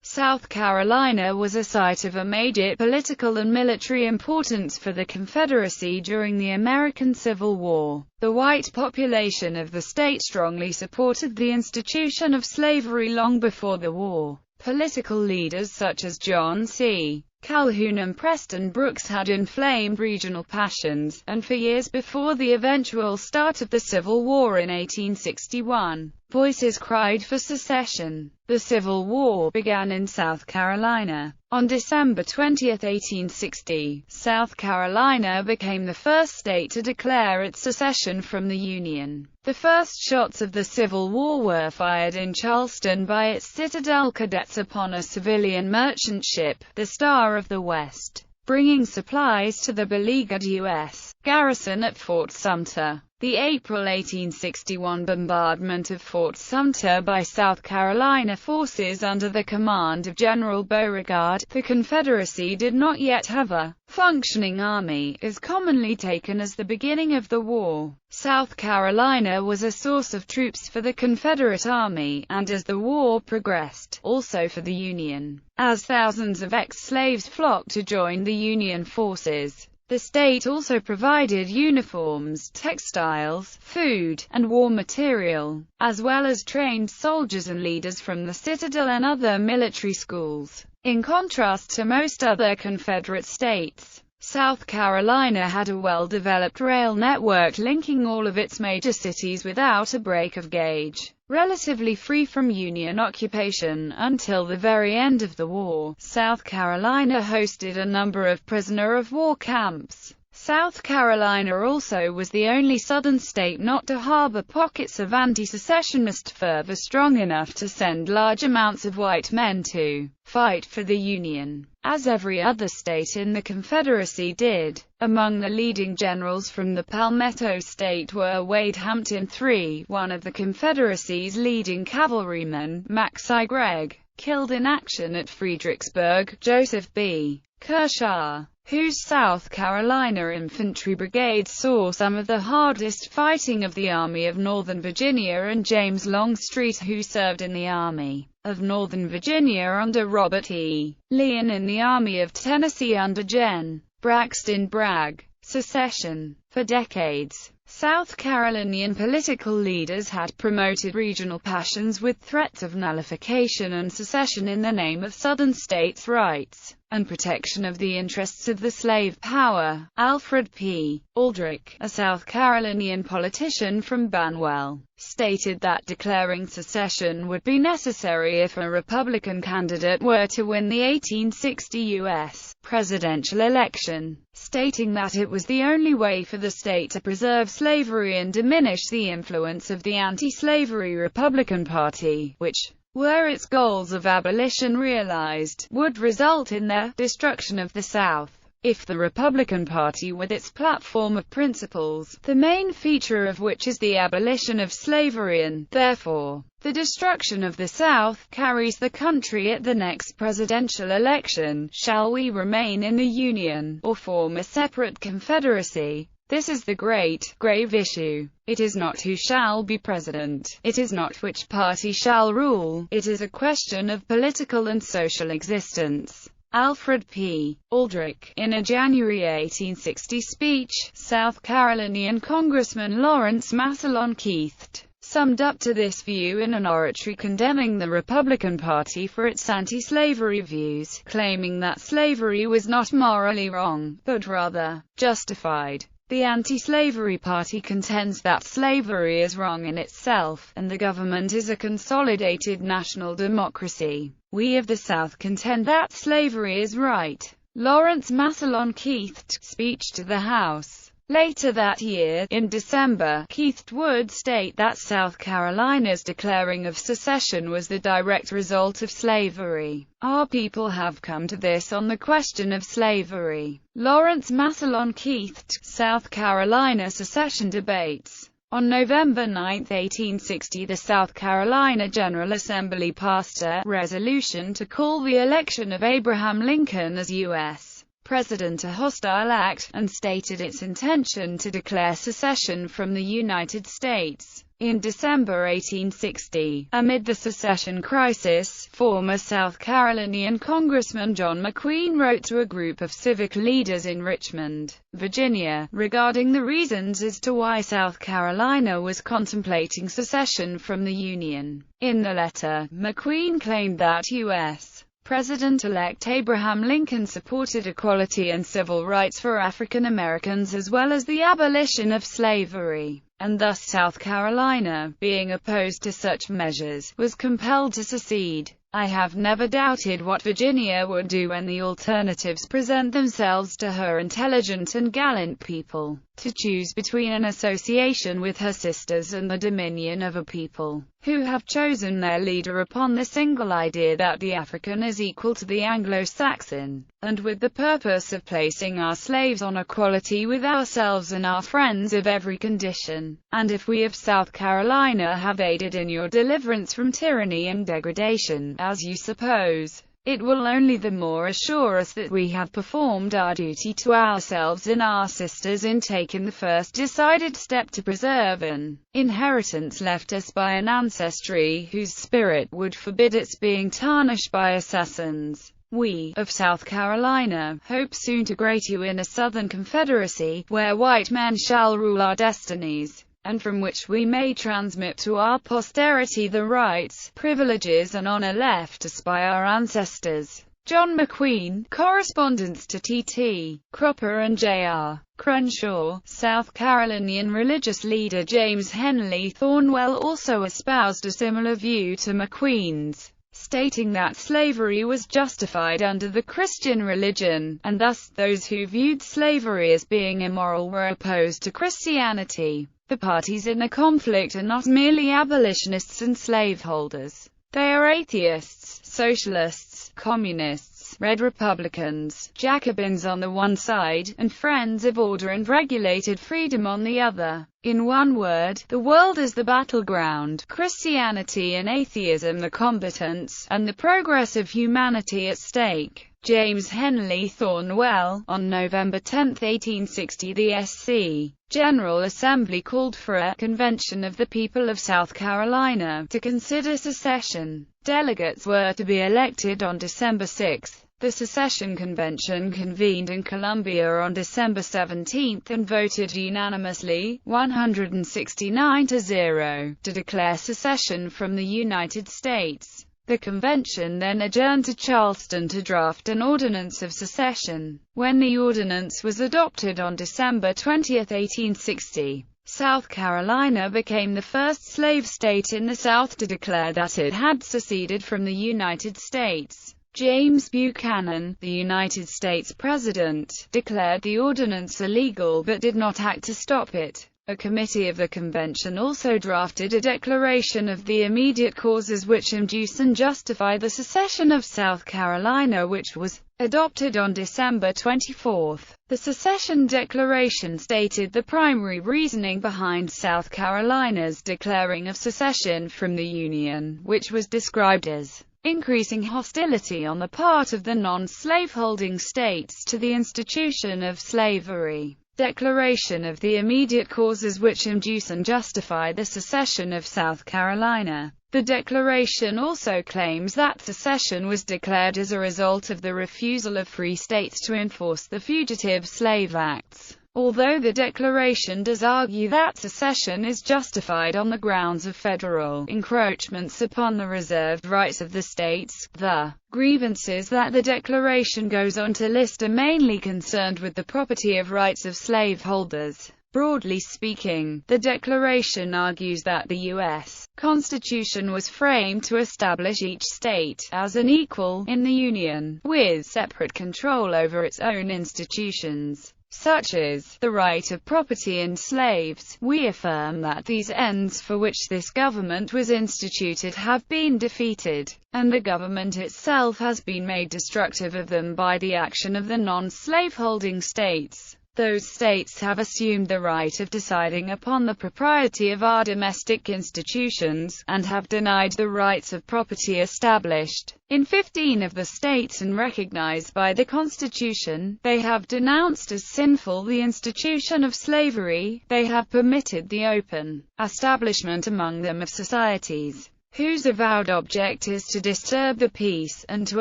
South Carolina was a site of immediate political and military importance for the Confederacy during the American Civil War. The white population of the state strongly supported the institution of slavery long before the war. Political leaders such as John C. Calhoun and Preston Brooks had inflamed regional passions, and for years before the eventual start of the Civil War in 1861, voices cried for secession. The Civil War began in South Carolina. On December 20, 1860, South Carolina became the first state to declare its secession from the Union. The first shots of the Civil War were fired in Charleston by its Citadel cadets upon a civilian merchant ship, the Star of the West, bringing supplies to the beleaguered U.S. garrison at Fort Sumter. The April 1861 bombardment of Fort Sumter by South Carolina forces under the command of General Beauregard, the Confederacy did not yet have a functioning army, is commonly taken as the beginning of the war. South Carolina was a source of troops for the Confederate Army, and as the war progressed, also for the Union, as thousands of ex-slaves flocked to join the Union forces. The state also provided uniforms, textiles, food, and war material, as well as trained soldiers and leaders from the Citadel and other military schools. In contrast to most other Confederate states, South Carolina had a well-developed rail network linking all of its major cities without a break of gauge. Relatively free from Union occupation until the very end of the war, South Carolina hosted a number of prisoner-of-war camps. South Carolina also was the only southern state not to harbor pockets of anti-secessionist fervor strong enough to send large amounts of white men to fight for the Union, as every other state in the Confederacy did. Among the leading generals from the Palmetto State were Wade Hampton III, one of the Confederacy's leading cavalrymen, Max I. Gregg, killed in action at Fredericksburg, Joseph B. Kershaw, whose South Carolina Infantry Brigade saw some of the hardest fighting of the Army of Northern Virginia, and James Longstreet, who served in the Army of Northern Virginia under Robert E. Lee and in the Army of Tennessee under Gen. Braxton Bragg. Secession. For decades, South Carolinian political leaders had promoted regional passions with threats of nullification and secession in the name of Southern states' rights and protection of the interests of the slave power. Alfred P. Aldrich, a South Carolinian politician from Banwell, stated that declaring secession would be necessary if a Republican candidate were to win the 1860 U.S. presidential election, stating that it was the only way for the state to preserve slavery and diminish the influence of the anti-slavery Republican Party, which, were its goals of abolition realized, would result in the destruction of the South. If the Republican Party, with its platform of principles, the main feature of which is the abolition of slavery and, therefore, the destruction of the South, carries the country at the next presidential election, shall we remain in the Union, or form a separate Confederacy? This is the great, grave issue. It is not who shall be president. It is not which party shall rule. It is a question of political and social existence. Alfred P. Aldrich, in a January 1860 speech, South Carolinian Congressman Lawrence Massillon Keith summed up to this view in an oratory condemning the Republican Party for its anti-slavery views, claiming that slavery was not morally wrong, but rather justified. The anti-slavery party contends that slavery is wrong in itself, and the government is a consolidated national democracy. We of the South contend that slavery is right. Lawrence Massillon Keith's speech to the House. Later that year, in December, Keith would state that South Carolina's declaring of secession was the direct result of slavery. Our people have come to this on the question of slavery. Lawrence Massillon Keith's South Carolina secession debates. On November 9, 1860, the South Carolina General Assembly passed a resolution to call the election of Abraham Lincoln as U.S. President a hostile act, and stated its intention to declare secession from the United States. In December 1860, amid the secession crisis, former South Carolinian Congressman John McQueen wrote to a group of civic leaders in Richmond, Virginia, regarding the reasons as to why South Carolina was contemplating secession from the Union. In the letter, McQueen claimed that U.S. President-elect Abraham Lincoln supported equality and civil rights for African Americans as well as the abolition of slavery, and thus South Carolina, being opposed to such measures, was compelled to secede. I have never doubted what Virginia would do when the alternatives present themselves to her intelligent and gallant people, to choose between an association with her sisters and the dominion of a people who have chosen their leader upon the single idea that the African is equal to the Anglo-Saxon, and with the purpose of placing our slaves on equality with ourselves and our friends of every condition. And if we of South Carolina have aided in your deliverance from tyranny and degradation, as you suppose, it will only the more assure us that we have performed our duty to ourselves and our sisters in taking the first decided step to preserve an inheritance left us by an ancestry whose spirit would forbid its being tarnished by assassins. We, of South Carolina, hope soon to great you in a Southern Confederacy, where white men shall rule our destinies, and from which we may transmit to our posterity the rights, privileges and honor left us by our ancestors. John McQueen, Correspondence to T.T. Cropper and J.R. Crenshaw. South Carolinian religious leader James Henley Thornwell also espoused a similar view to McQueen's, stating that slavery was justified under the Christian religion, and thus, those who viewed slavery as being immoral were opposed to Christianity. The parties in the conflict are not merely abolitionists and slaveholders. They are atheists, socialists, communists, Red Republicans, Jacobins on the one side, and friends of order and regulated freedom on the other. In one word, the world is the battleground, Christianity and atheism the combatants, and the progress of humanity at stake. James Henley Thornwell. On November 10, 1860, the SC General Assembly called for a convention of the people of South Carolina to consider secession. Delegates were to be elected on December 6. The Secession Convention convened in Columbia on December 17 and voted unanimously, 169-0, to declare secession from the United States. The convention then adjourned to Charleston to draft an ordinance of secession. When the ordinance was adopted on December 20, 1860, South Carolina became the first slave state in the South to declare that it had seceded from the United States. James Buchanan, the United States President, declared the ordinance illegal but did not act to stop it. A committee of the convention also drafted a declaration of the immediate causes which induce and justify the secession of South Carolina, which was adopted on December 24. The secession declaration stated the primary reasoning behind South Carolina's declaring of secession from the Union, which was described as increasing hostility on the part of the non-slaveholding states to the institution of slavery. Declaration of the immediate causes which induce and justify the secession of South Carolina. The declaration also claims that secession was declared as a result of the refusal of free states to enforce the Fugitive Slave Acts. Although the declaration does argue that secession is justified on the grounds of federal encroachments upon the reserved rights of the states, the grievances that the declaration goes on to list are mainly concerned with the property of rights of slaveholders. Broadly speaking, the declaration argues that the U.S. Constitution was framed to establish each state as an equal in the Union, with separate control over its own institutions, such as the right of property in slaves. We affirm that these ends for which this government was instituted have been defeated, and the government itself has been made destructive of them by the action of the non-slaveholding states. Those states have assumed the right of deciding upon the propriety of our domestic institutions, and have denied the rights of property established in 15 of the states and recognized by the Constitution. They have denounced as sinful the institution of slavery. They have permitted the open establishment among them of societies whose avowed object is to disturb the peace, and to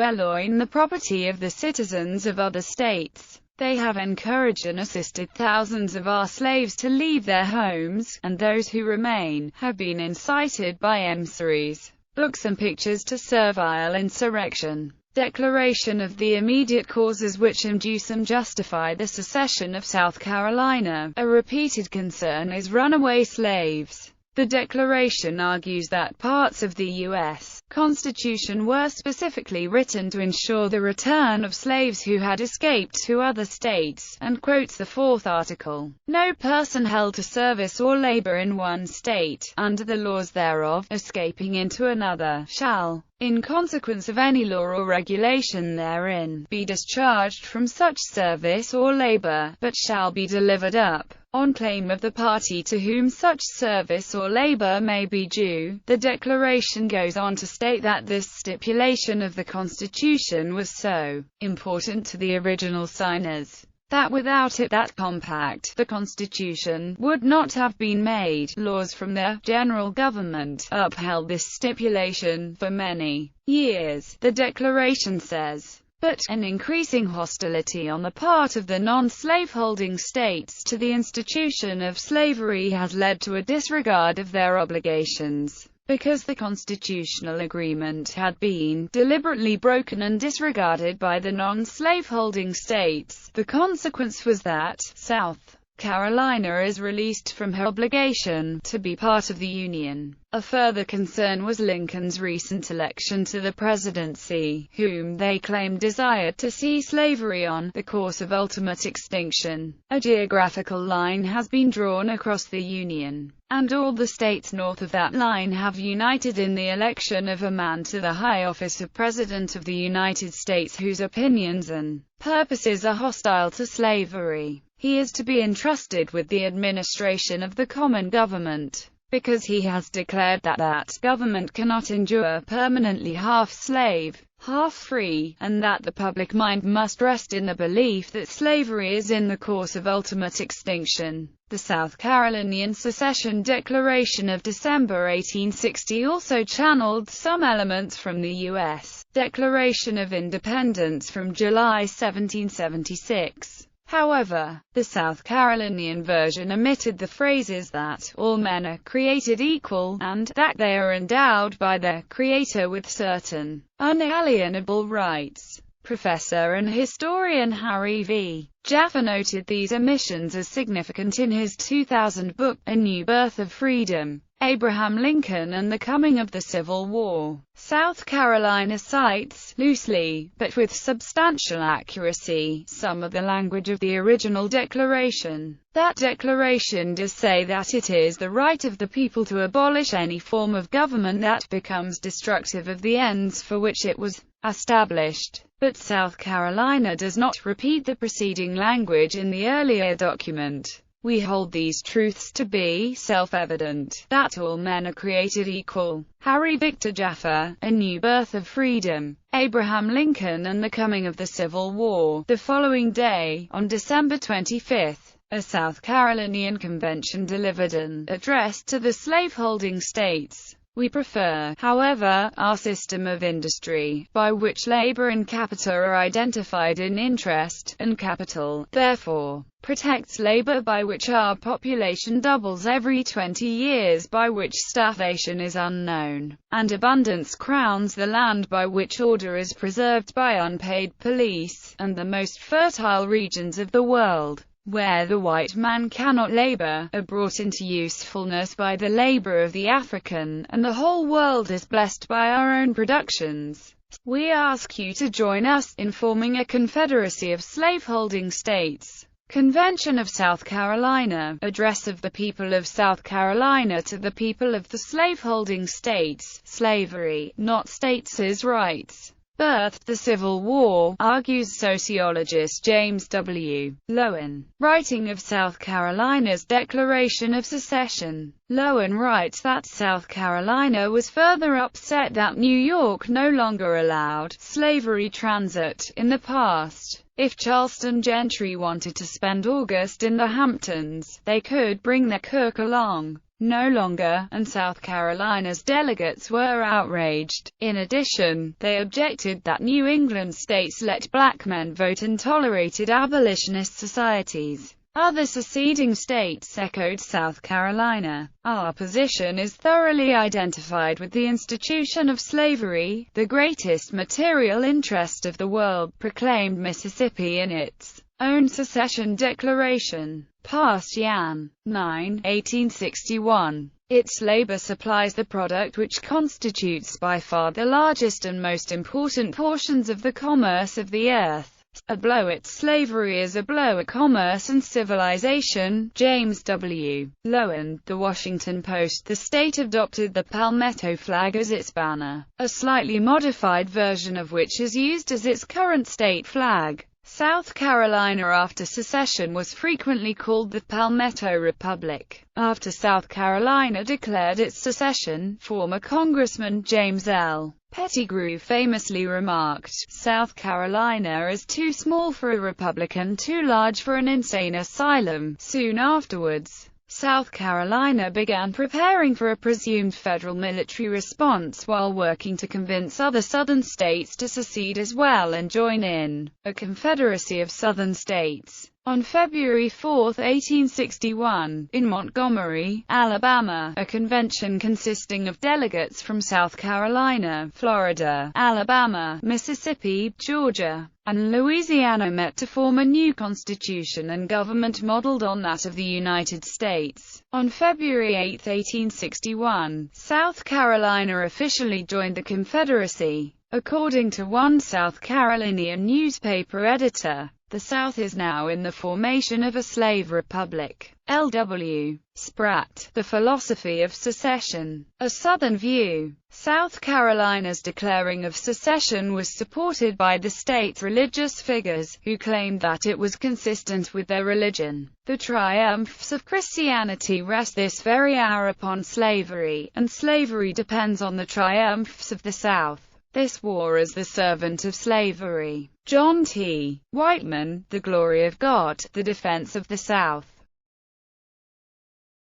elloign the property of the citizens of other states. They have encouraged and assisted thousands of our slaves to leave their homes, and those who remain have been incited by emissaries, books and pictures to servile insurrection. Declaration of the immediate causes which induce and justify the secession of South Carolina. A repeated concern is runaway slaves. The Declaration argues that parts of the U.S. Constitution were specifically written to ensure the return of slaves who had escaped to other states, and quotes the fourth article. No person held to service or labor in one state, under the laws thereof, escaping into another, shall, in consequence of any law or regulation therein, be discharged from such service or labor, but shall be delivered up on claim of the party to whom such service or labor may be due. The Declaration goes on to state that this stipulation of the Constitution was so important to the original signers, that without it, that compact, the Constitution, would not have been made. Laws from the general government upheld this stipulation for many years, the Declaration says. But an increasing hostility on the part of the non-slaveholding states to the institution of slavery has led to a disregard of their obligations. Because the constitutional agreement had been deliberately broken and disregarded by the non-slaveholding states, the consequence was that South Carolina is released from her obligation to be part of the Union. A further concern was Lincoln's recent election to the presidency, whom they claimed desired to see slavery on the course of ultimate extinction. A geographical line has been drawn across the Union, and all the states north of that line have united in the election of a man to the high office of President of the United States whose opinions and purposes are hostile to slavery. He is to be entrusted with the administration of the common government, because he has declared that that government cannot endure permanently half-slave, half-free, and that the public mind must rest in the belief that slavery is in the course of ultimate extinction. The South Carolinian Secession Declaration of December 1860 also channeled some elements from the U.S. Declaration of Independence from July 1776. However, the South Carolinian version omitted the phrases that all men are created equal, and that they are endowed by their Creator with certain unalienable rights. Professor and historian Harry V. Jaffa noted these omissions as significant in his 2000 book, A New Birth of Freedom, Abraham Lincoln and the Coming of the Civil War. South Carolina cites, loosely, but with substantial accuracy, some of the language of the original declaration. That declaration does say that it is the right of the people to abolish any form of government that becomes destructive of the ends for which it was established. But South Carolina does not repeat the preceding language in the earlier document. We hold these truths to be self-evident, that all men are created equal. Harry Victor Jaffa, A New Birth of Freedom, Abraham Lincoln and the Coming of the Civil War. The following day, on December 25, a South Carolinian convention delivered an address to the slaveholding states. We prefer, however, our system of industry, by which labor and capital are identified in interest, and capital, therefore, protects labor, by which our population doubles every 20 years, by which starvation is unknown, and abundance crowns the land, by which order is preserved by unpaid police, and the most fertile regions of the world, where the white man cannot labor, are brought into usefulness by the labor of the African, and the whole world is blessed by our own productions. We ask you to join us in forming a confederacy of slaveholding states. Convention of South Carolina, Address of the People of South Carolina to the People of the Slaveholding States. Slavery, not states' rights, birthed the Civil War, argues sociologist James W. Loewen. Writing of South Carolina's Declaration of Secession, Loewen writes that South Carolina was further upset that New York no longer allowed slavery transit in the past. If Charleston gentry wanted to spend August in the Hamptons, they could bring their cook along. No longer, and South Carolina's delegates were outraged. In addition, they objected that New England states let black men vote and tolerated abolitionist societies. Other seceding states echoed South Carolina. Our position is thoroughly identified with the institution of slavery, the greatest material interest of the world, proclaimed Mississippi in its own secession declaration. Passed Jan. 9, 1861. Its labor supplies the product which constitutes by far the largest and most important portions of the commerce of the earth. A blow at slavery is a blow at commerce and civilization. James W. Loewen, The Washington Post. The state adopted the palmetto flag as its banner, a slightly modified version of which is used as its current state flag. South Carolina after secession was frequently called the Palmetto Republic. After South Carolina declared its secession, former Congressman James L. Pettigrew famously remarked, "South Carolina is too small for a republic and too large for an insane asylum." Soon afterwards, South Carolina began preparing for a presumed federal military response while working to convince other southern states to secede as well and join in a confederacy of southern states. On February 4, 1861, in Montgomery, Alabama, a convention consisting of delegates from South Carolina, Florida, Alabama, Mississippi, Georgia, and Louisiana met to form a new constitution and government modeled on that of the United States. On February 8, 1861, South Carolina officially joined the Confederacy. According to one South Carolinian newspaper editor, the South is now in the formation of a slave republic. L.W. Spratt, The Philosophy of Secession, A Southern View. South Carolina's declaring of secession was supported by the state's religious figures, who claimed that it was consistent with their religion. The triumphs of Christianity rest this very hour upon slavery, and slavery depends on the triumphs of the South. This war is the servant of slavery. John T. Whiteman, The Glory of God, The Defense of the South.